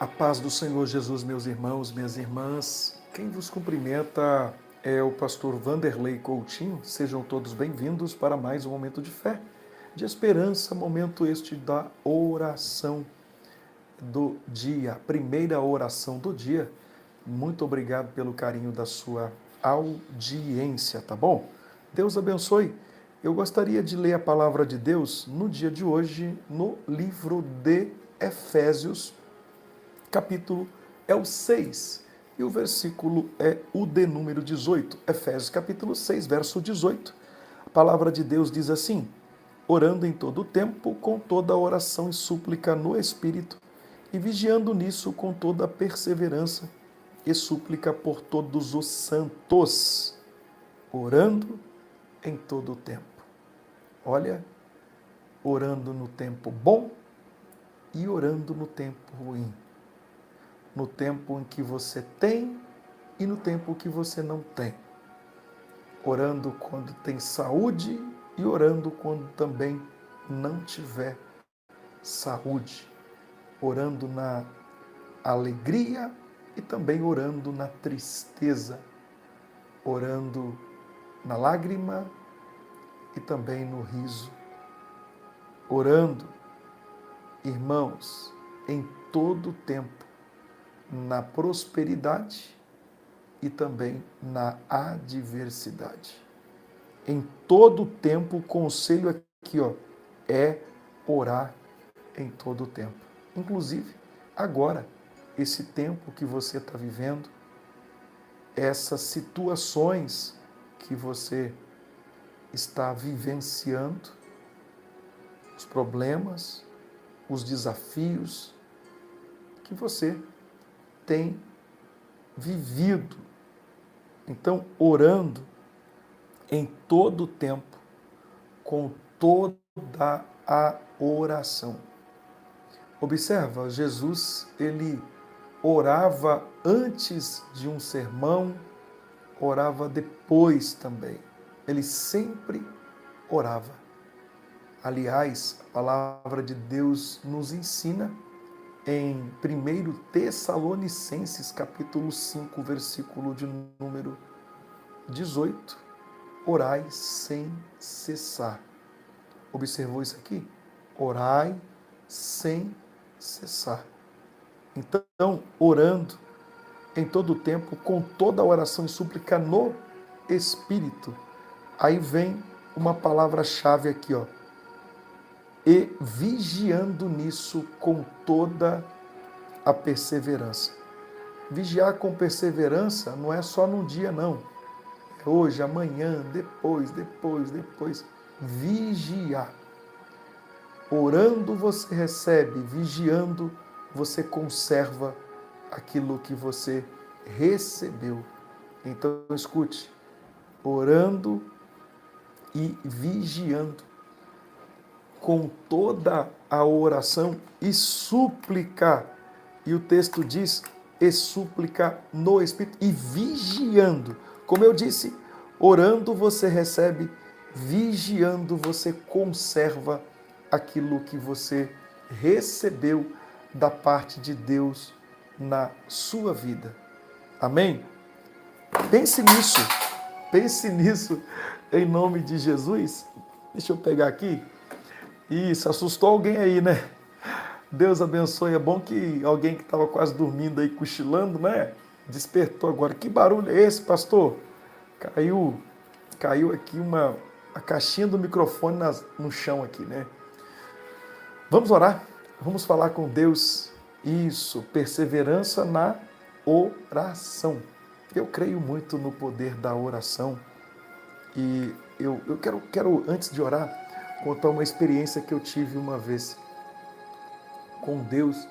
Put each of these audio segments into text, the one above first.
A paz do Senhor Jesus, meus irmãos, minhas irmãs. Quem vos cumprimenta é o pastor Vanderlei Coutinho. Sejam todos bem-vindos para mais um momento de fé, de esperança, momento este da oração do dia, a primeira oração do dia. Muito obrigado pelo carinho da sua audiência, tá bom? Deus abençoe. Eu gostaria de ler a palavra de Deus no dia de hoje, no livro de Efésios, capítulo é o 6 e o versículo é o de número 18. Efésios capítulo 6, verso 18. A palavra de Deus diz assim: orando em todo o tempo, com toda oração e súplica no Espírito, e vigiando nisso com toda perseverança e súplica por todos os santos, orando em todo o tempo. Olha, orando no tempo bom e orando no tempo ruim. No tempo em que você tem e no tempo que você não tem. Orando quando tem saúde e orando quando também não tiver saúde. Orando na alegria e também orando na tristeza. Orando na lágrima e também no riso. Orando, irmãos, em todo o tempo, na prosperidade e também na adversidade. Em todo o tempo, o conselho aqui, é orar em todo o tempo. Inclusive, agora, esse tempo que você está vivendo, essas situações que você está vivenciando, os problemas, os desafios que você tem vivido. Então, orando em todo o tempo, com toda a oração. Observa, Jesus, ele orava antes de um sermão, orava depois também. Ele sempre orava. Aliás, a palavra de Deus nos ensina em 1 Tessalonicenses, capítulo 5, versículo de número 18, orai sem cessar. Observou isso aqui? Orai sem cessar. Então, orando em todo o tempo, com toda a oração e súplica no Espírito. Aí vem uma palavra-chave aqui, e vigiando nisso com toda a perseverança. Vigiar com perseverança não é só num dia, não. É hoje, amanhã, depois. Vigiar. Orando você recebe, vigiando você conserva aquilo que você recebeu. Então escute, orando e vigiando com toda a oração e súplica. E o texto diz, e súplica no Espírito, e vigiando. Como eu disse, orando você recebe, vigiando você conserva aquilo que você recebeu da parte de Deus na sua vida. Amém? Pense nisso em nome de Jesus. Deixa eu pegar aqui. Isso, assustou alguém aí, né? Deus abençoe. É bom que alguém que estava quase dormindo aí, cochilando, né? Despertou agora. Que barulho é esse, pastor? Caiu aqui a caixinha do microfone no chão aqui, né? Vamos orar? Vamos falar com Deus. Isso, perseverança na oração. Eu creio muito no poder da oração. E eu quero, antes de orar, contar uma experiência que eu tive uma vez com Deus.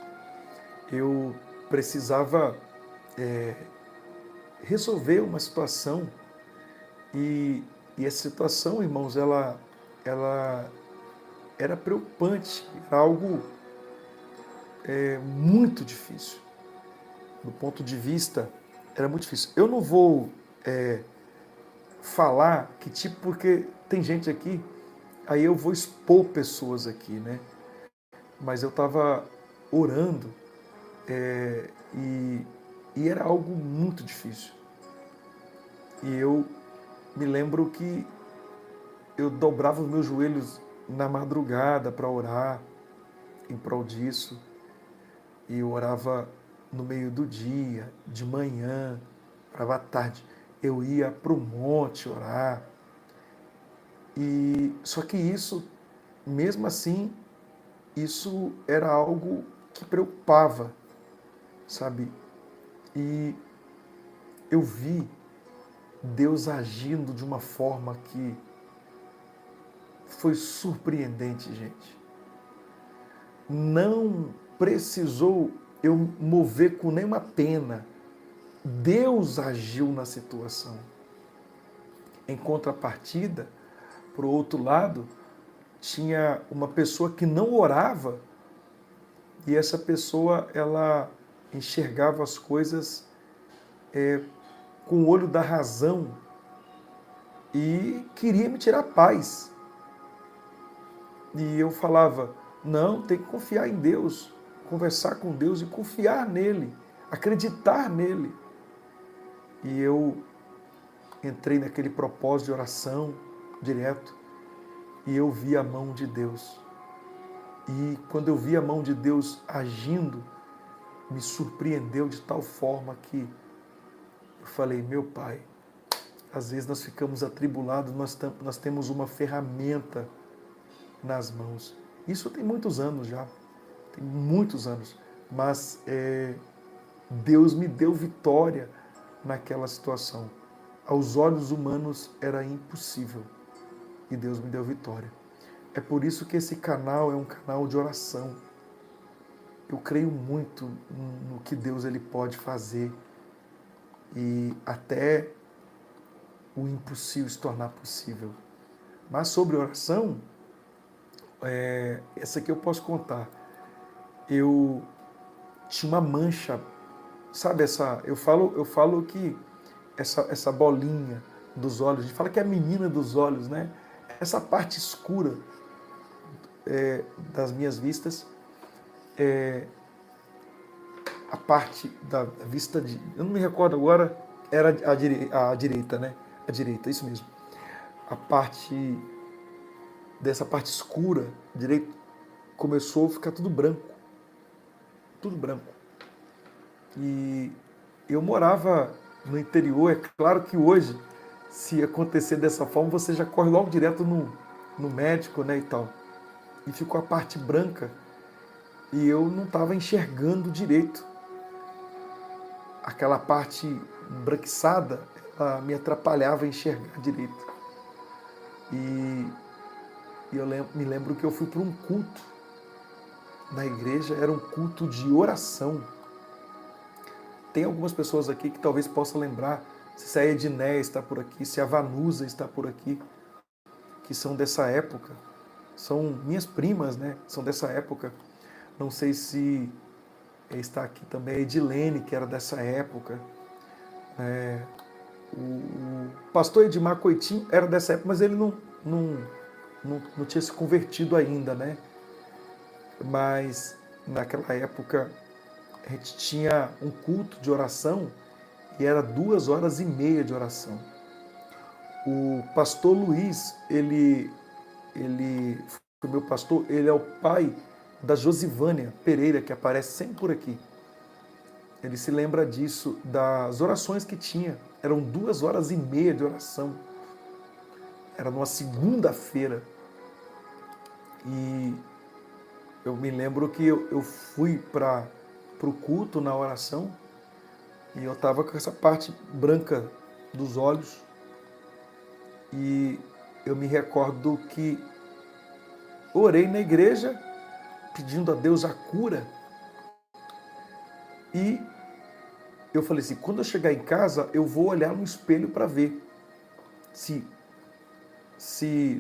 Eu precisava resolver uma situação e essa situação, irmãos, ela era preocupante, era algo muito difícil. Do ponto de vista, era muito difícil. Eu não vou falar que tipo, porque tem gente aqui, aí eu vou expor pessoas aqui, né? Mas eu estava orando E era algo muito difícil. E eu me lembro que eu dobrava os meus joelhos na madrugada para orar em prol disso. E eu orava no meio do dia, de manhã, orava à tarde. Eu ia para o monte orar. E só que isso, mesmo assim, isso era algo que preocupava, sabe? E eu vi Deus agindo de uma forma que foi surpreendente, gente. Não precisou eu mover com nenhuma pena. Deus agiu na situação. Em contrapartida, para o outro lado, tinha uma pessoa que não orava e essa pessoa ela enxergava as coisas com o olho da razão e queria me tirar a paz. E eu falava, não, tem que confiar em Deus, conversar com Deus e confiar nele, acreditar nele. E eu entrei naquele propósito de oração direto e eu vi a mão de Deus. E quando eu vi a mão de Deus agindo, me surpreendeu de tal forma que eu falei, meu Pai, às vezes nós ficamos atribulados, nós temos uma ferramenta nas mãos. Isso tem muitos anos já, tem muitos anos, mas Deus me deu vitória naquela situação. Aos olhos humanos era impossível e Deus me deu vitória. É por isso que esse canal é um canal de oração. Eu creio muito no que Deus ele pode fazer e até o impossível se tornar possível. Mas sobre oração, essa aqui eu posso contar. Eu tinha uma mancha, sabe essa? Eu falo que essa bolinha dos olhos, a gente fala que é a menina dos olhos, né? Essa parte escura das minhas vistas, a parte da vista de, eu não me recordo agora, era a direita, né? A direita, isso mesmo. A parte dessa parte escura direita começou a ficar tudo branco. Tudo branco. E eu morava no interior, é claro que hoje, se acontecer dessa forma, você já corre logo direto no médico, né, e tal. E ficou a parte branca e eu não estava enxergando direito. Aquela parte branquiçada, ela me atrapalhava a enxergar direito. E eu me lembro que eu fui para um culto na igreja, era um culto de oração. Tem algumas pessoas aqui que talvez possam lembrar, se a Edneia está por aqui, se a Vanusa está por aqui, que são dessa época. São minhas primas, né? São dessa época. Não sei se está aqui também a Edilene, que era dessa época. O pastor Edmar Coitinho era dessa época, mas ele não tinha se convertido ainda, né? Mas naquela época a gente tinha um culto de oração e era 2h30 de oração. O pastor Luiz, ele foi meu pastor, ele é o pai da Josivânia Pereira, que aparece sempre por aqui. Ele se lembra disso, das orações que tinha. Eram 2h30 de oração. Era numa segunda-feira. E eu me lembro que eu fui para o culto na oração e eu estava com essa parte branca dos olhos. E eu me recordo que orei na igreja pedindo a Deus a cura. E eu falei assim, quando eu chegar em casa, eu vou olhar no espelho para ver se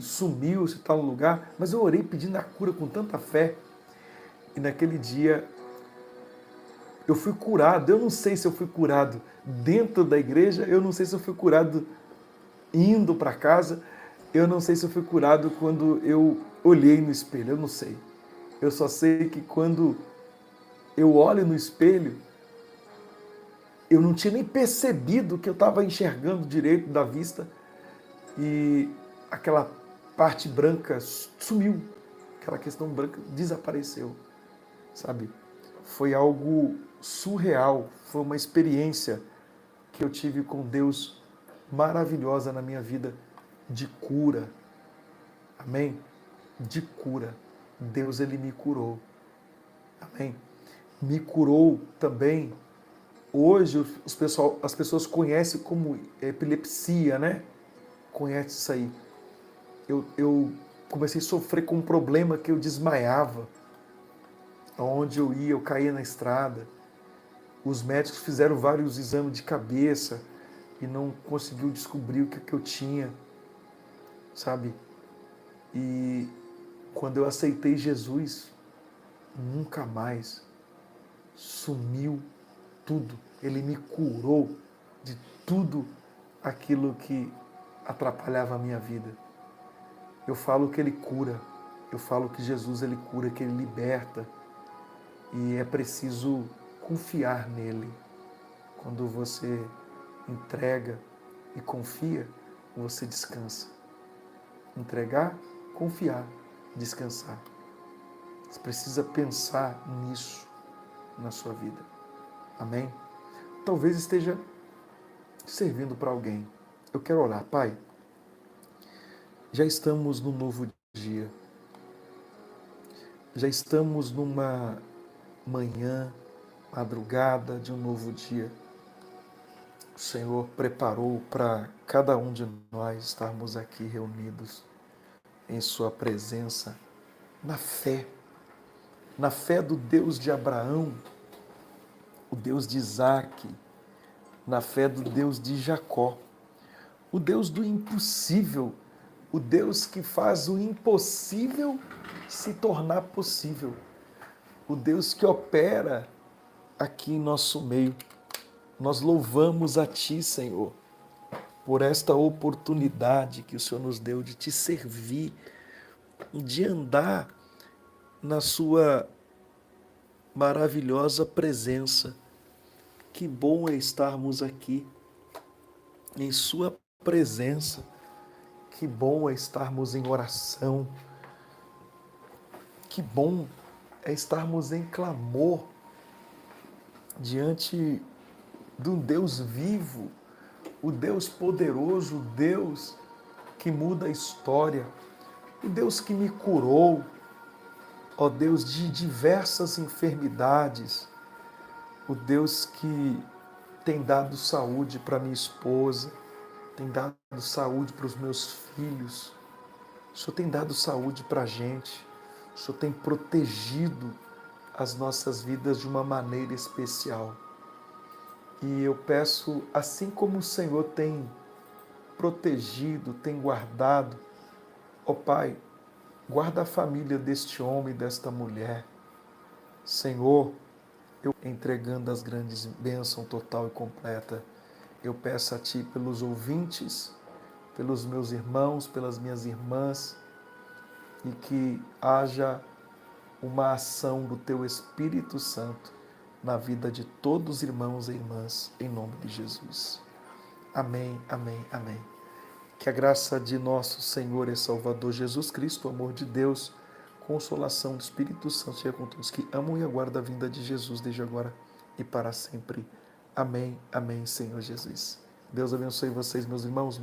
sumiu, se está no lugar. Mas eu orei pedindo a cura com tanta fé. E naquele dia eu fui curado. Eu não sei se eu fui curado dentro da igreja, eu não sei se eu fui curado indo para casa, eu não sei se eu fui curado quando eu olhei no espelho, eu não sei. Eu só sei que quando Eu olho no espelho, eu não tinha nem percebido que eu estava enxergando direito da vista e aquela parte branca sumiu, aquela questão branca desapareceu, sabe? Foi algo surreal, foi uma experiência que eu tive com Deus maravilhosa na minha vida de cura. Amém? De cura. Deus, ele me curou. Amém? Me curou também. Hoje as pessoas conhecem como epilepsia, né? Conhece isso aí. Eu comecei a sofrer com um problema que eu desmaiava. Onde eu ia, eu caía na estrada. Os médicos fizeram vários exames de cabeça e não conseguiu descobrir o que eu tinha, sabe? E quando eu aceitei Jesus, nunca mais sumiu tudo. Ele me curou de tudo aquilo que atrapalhava a minha vida. Eu falo que ele cura, eu falo que Jesus ele cura, que ele liberta. E é preciso confiar nele. Quando você entrega e confia, você descansa. Entregar, confiar, descansar. Você precisa pensar nisso na sua vida. Amém? Talvez esteja servindo para alguém. Eu quero orar. Pai, já estamos no novo dia. Já estamos numa manhã, madrugada de um novo dia. O Senhor preparou para cada um de nós estarmos aqui reunidos em Sua presença, na fé do Deus de Abraão, o Deus de Isaac, na fé do Deus de Jacó, o Deus do impossível, o Deus que faz o impossível se tornar possível, o Deus que opera aqui em nosso meio. Nós louvamos a Ti, Senhor, por esta oportunidade que o Senhor nos deu de Te servir, de andar na Sua maravilhosa presença. Que bom é estarmos aqui em Sua presença. Que bom é estarmos em oração. Que bom é estarmos em clamor diante de um Deus vivo, o Deus poderoso, o Deus que muda a história, o Deus que me curou, ó Deus, de diversas enfermidades, o Deus que tem dado saúde para minha esposa, tem dado saúde para os meus filhos, o Senhor tem dado saúde para a gente, o Senhor tem protegido as nossas vidas de uma maneira especial. E eu peço, assim como o Senhor tem protegido, tem guardado, ó Pai, guarda a família deste homem e desta mulher. Senhor, eu entregando as grandes bênçãos total e completa, eu peço a Ti pelos ouvintes, pelos meus irmãos, pelas minhas irmãs, e que haja uma ação do Teu Espírito Santo na vida de todos os irmãos e irmãs, em nome de Jesus. Amém, amém, amém. Que a graça de nosso Senhor e Salvador Jesus Cristo, o amor de Deus, consolação do Espírito Santo seja com todos que amam e aguardam a vinda de Jesus desde agora e para sempre. Amém, amém, Senhor Jesus. Deus abençoe vocês, meus irmãos.